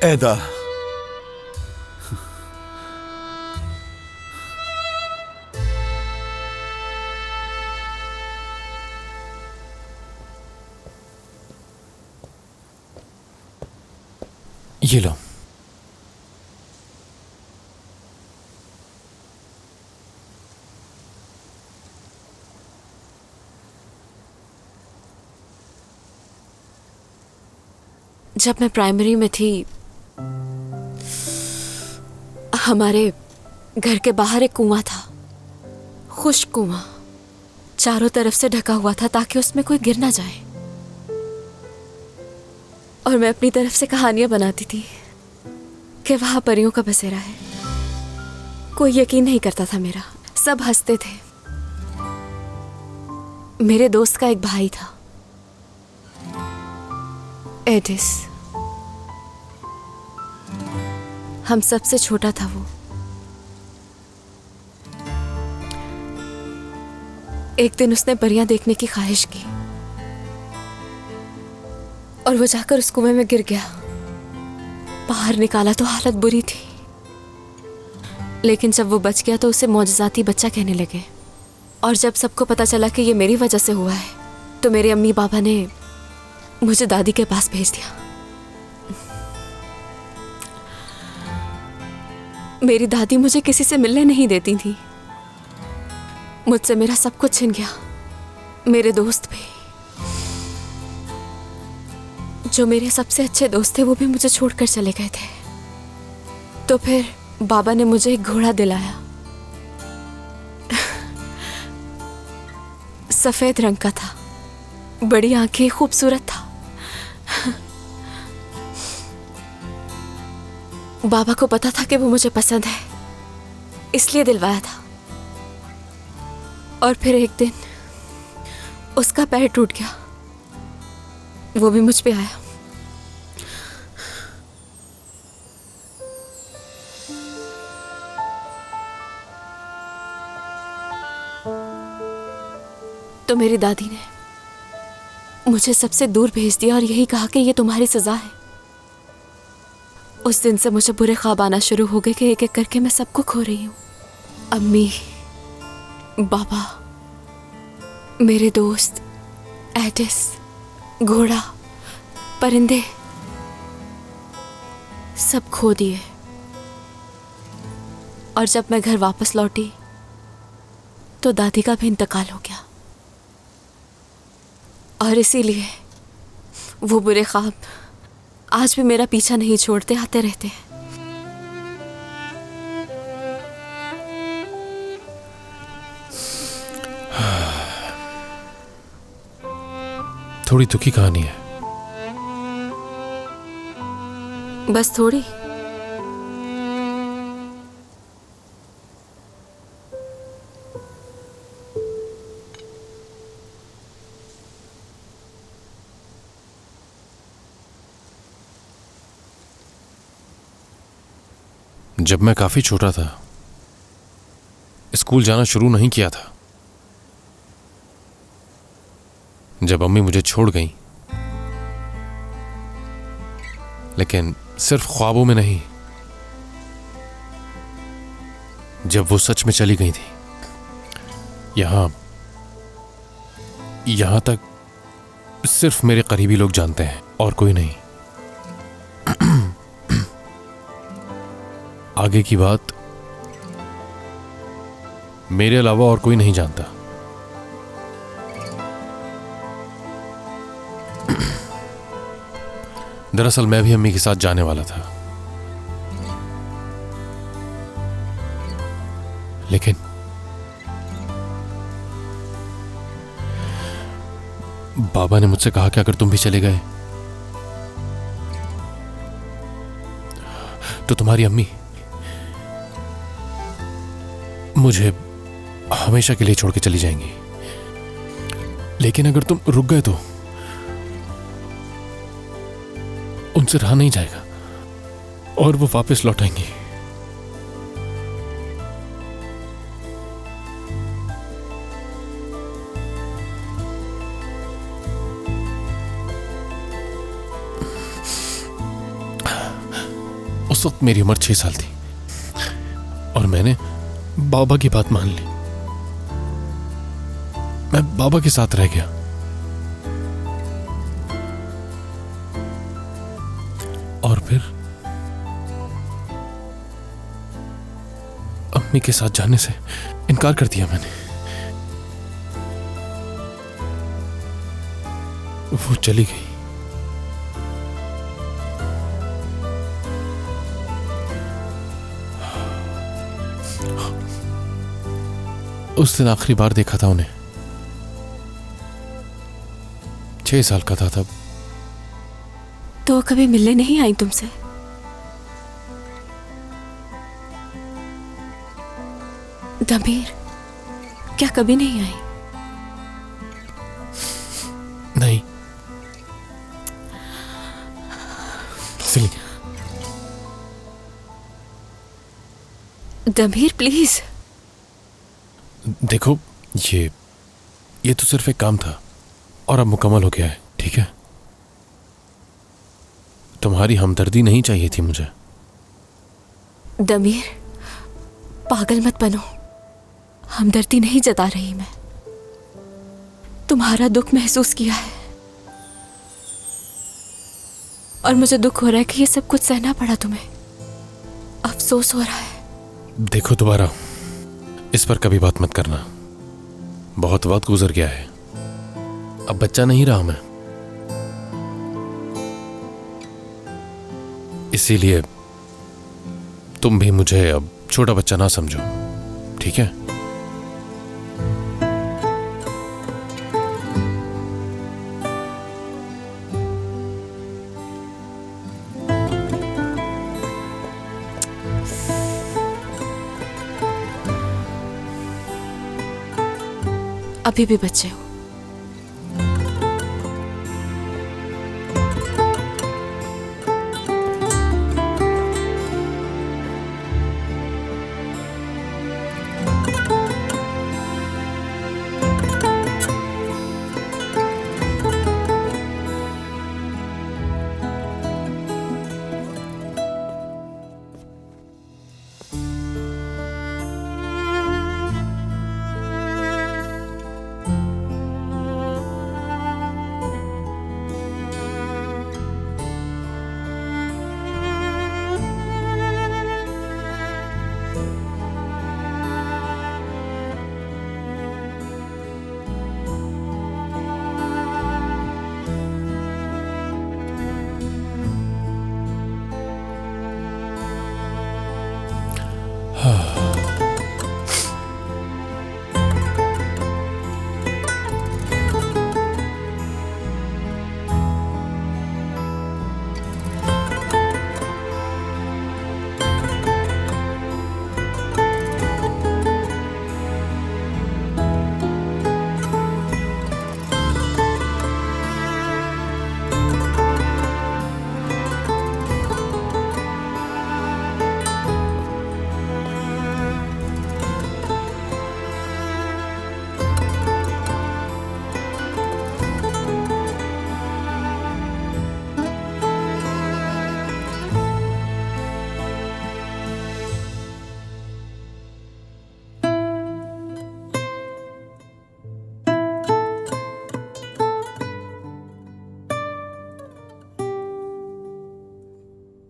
ऐदा, ये लो। जब मैं प्राइमरी में थी, हमारे घर के बाहर एक कुआं था, खुश्क कुआं, चारों तरफ से ढका हुआ था ताकि उसमें कोई गिर ना जाए। और मैं अपनी तरफ से कहानियां बनाती थी कि वहां परियों का बसेरा है। कोई यकीन नहीं करता था मेरा, सब हंसते थे। मेरे दोस्त का एक भाई था, एडिस। हम सबसे छोटा था वो। एक दिन उसने परियां देखने की ख्वाहिश की और वो जाकर उस कुएं में गिर गया। बाहर निकाला तो हालत बुरी थी, लेकिन जब वो बच गया तो उसे मौजज़ाती बच्चा कहने लगे। और जब सबको पता चला कि ये मेरी वजह से हुआ है, तो मेरे अम्मी बाबा ने मुझे दादी के पास भेज दिया। मेरी दादी मुझे किसी से मिलने नहीं देती थी। मुझसे मेरा सब कुछ छिन गया, मेरे दोस्त भी। जो मेरे सबसे अच्छे दोस्त थे वो भी मुझे छोड़कर चले गए थे। तो फिर बाबा ने मुझे एक घोड़ा दिलाया, सफेद रंग का था, बड़ी आंखें, खूबसूरत था। बाबा को पता था कि वो मुझे पसंद है, इसलिए दिलवाया था। और फिर एक दिन उसका पैर टूट गया, वो भी मुझ पे आया। तो मेरी दादी ने मुझे सबसे दूर भेज दिया और यही कहा कि ये तुम्हारी सजा है। उस दिन से मुझे बुरे ख्वाब आना शुरू हो गए कि एक एक करके मैं सबको खो रही हूँ। अम्मी, बाबा, मेरे दोस्त, एडिस, घोड़ा, परिंदे, सब खो दिए। और जब मैं घर वापस लौटी तो दादी का भी इंतकाल हो गया। और इसीलिए वो बुरे ख्वाब आज भी मेरा पीछा नहीं छोड़ते, आते रहते हैं। थोड़ी दुखी कहानी है। बस थोड़ी। जब मैं काफी छोटा था, स्कूल जाना शुरू नहीं किया था, जब अम्मी मुझे छोड़ गईं, लेकिन सिर्फ ख्वाबों में नहीं, जब वो सच में चली गई थी। यहां तक सिर्फ मेरे करीबी लोग जानते हैं और कोई नहीं। आगे की बात मेरे अलावा और कोई नहीं जानता। दरअसल मैं भी अम्मी के साथ जाने वाला था, लेकिन बाबा ने मुझसे कहा कि अगर तुम भी चले गए तो तुम्हारी अम्मी मुझे हमेशा के लिए छोड़ के चली जाएंगी। लेकिन अगर तुम रुक गए तो उनसे रहा नहीं जाएगा और वो वापस लौट आएंगी। उस वक्त मेरी उम्र 6 साल थी और मैंने बाबा की बात मान ली। मैं बाबा के साथ रह गया। और फिर अम्मी के साथ जाने से इनकार कर दिया मैंने। वो चली गई। उस दिन आखिरी बार देखा था उन्हें, 6 साल का था तब। तो वो कभी मिलने नहीं आई तुमसे? दमीर, क्या कभी नहीं आई? नहीं सिली। Damir please. देखो, ये तो सिर्फ एक काम था और अब मुकम्मल हो गया है, ठीक है? तुम्हारी हमदर्दी नहीं चाहिए थी मुझे। दमीर, पागल मत बनो। हमदर्दी नहीं जता रही मैं, तुम्हारा दुख महसूस किया है और मुझे दुख हो रहा है कि ये सब कुछ सहना पड़ा तुम्हें। अफसोस हो रहा है। देखो, दोबारा इस पर कभी बात मत करना। बहुत वक्त गुजर गया है, अब बच्चा नहीं रहा मैं। इसीलिए तुम भी मुझे अब छोटा बच्चा ना समझो, ठीक है? अभी भी बच्चे हो।